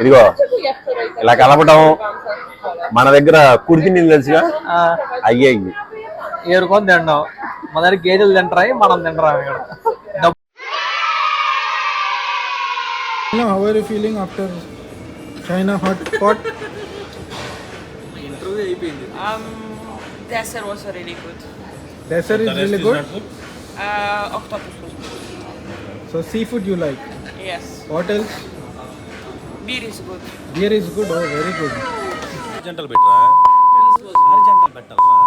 ఇదిగో ఇలా కలపటం, మన దగ్గర కుడితి నీళ్ళు తెలుసుగా, అయ్యే ఏరుకొని తింటాం. మన దగ్గర గేదెలు తింటాయి, మనం తింటాం ఇక్కడ. How are you feeling after China hot pot? Dessert was really good. Dessert is really good. Octopus was good. So seafood you like. Yes. What else? Beer is good. Beer is good. Oh, very good. Horizontal బెటరా, horizontal better రా.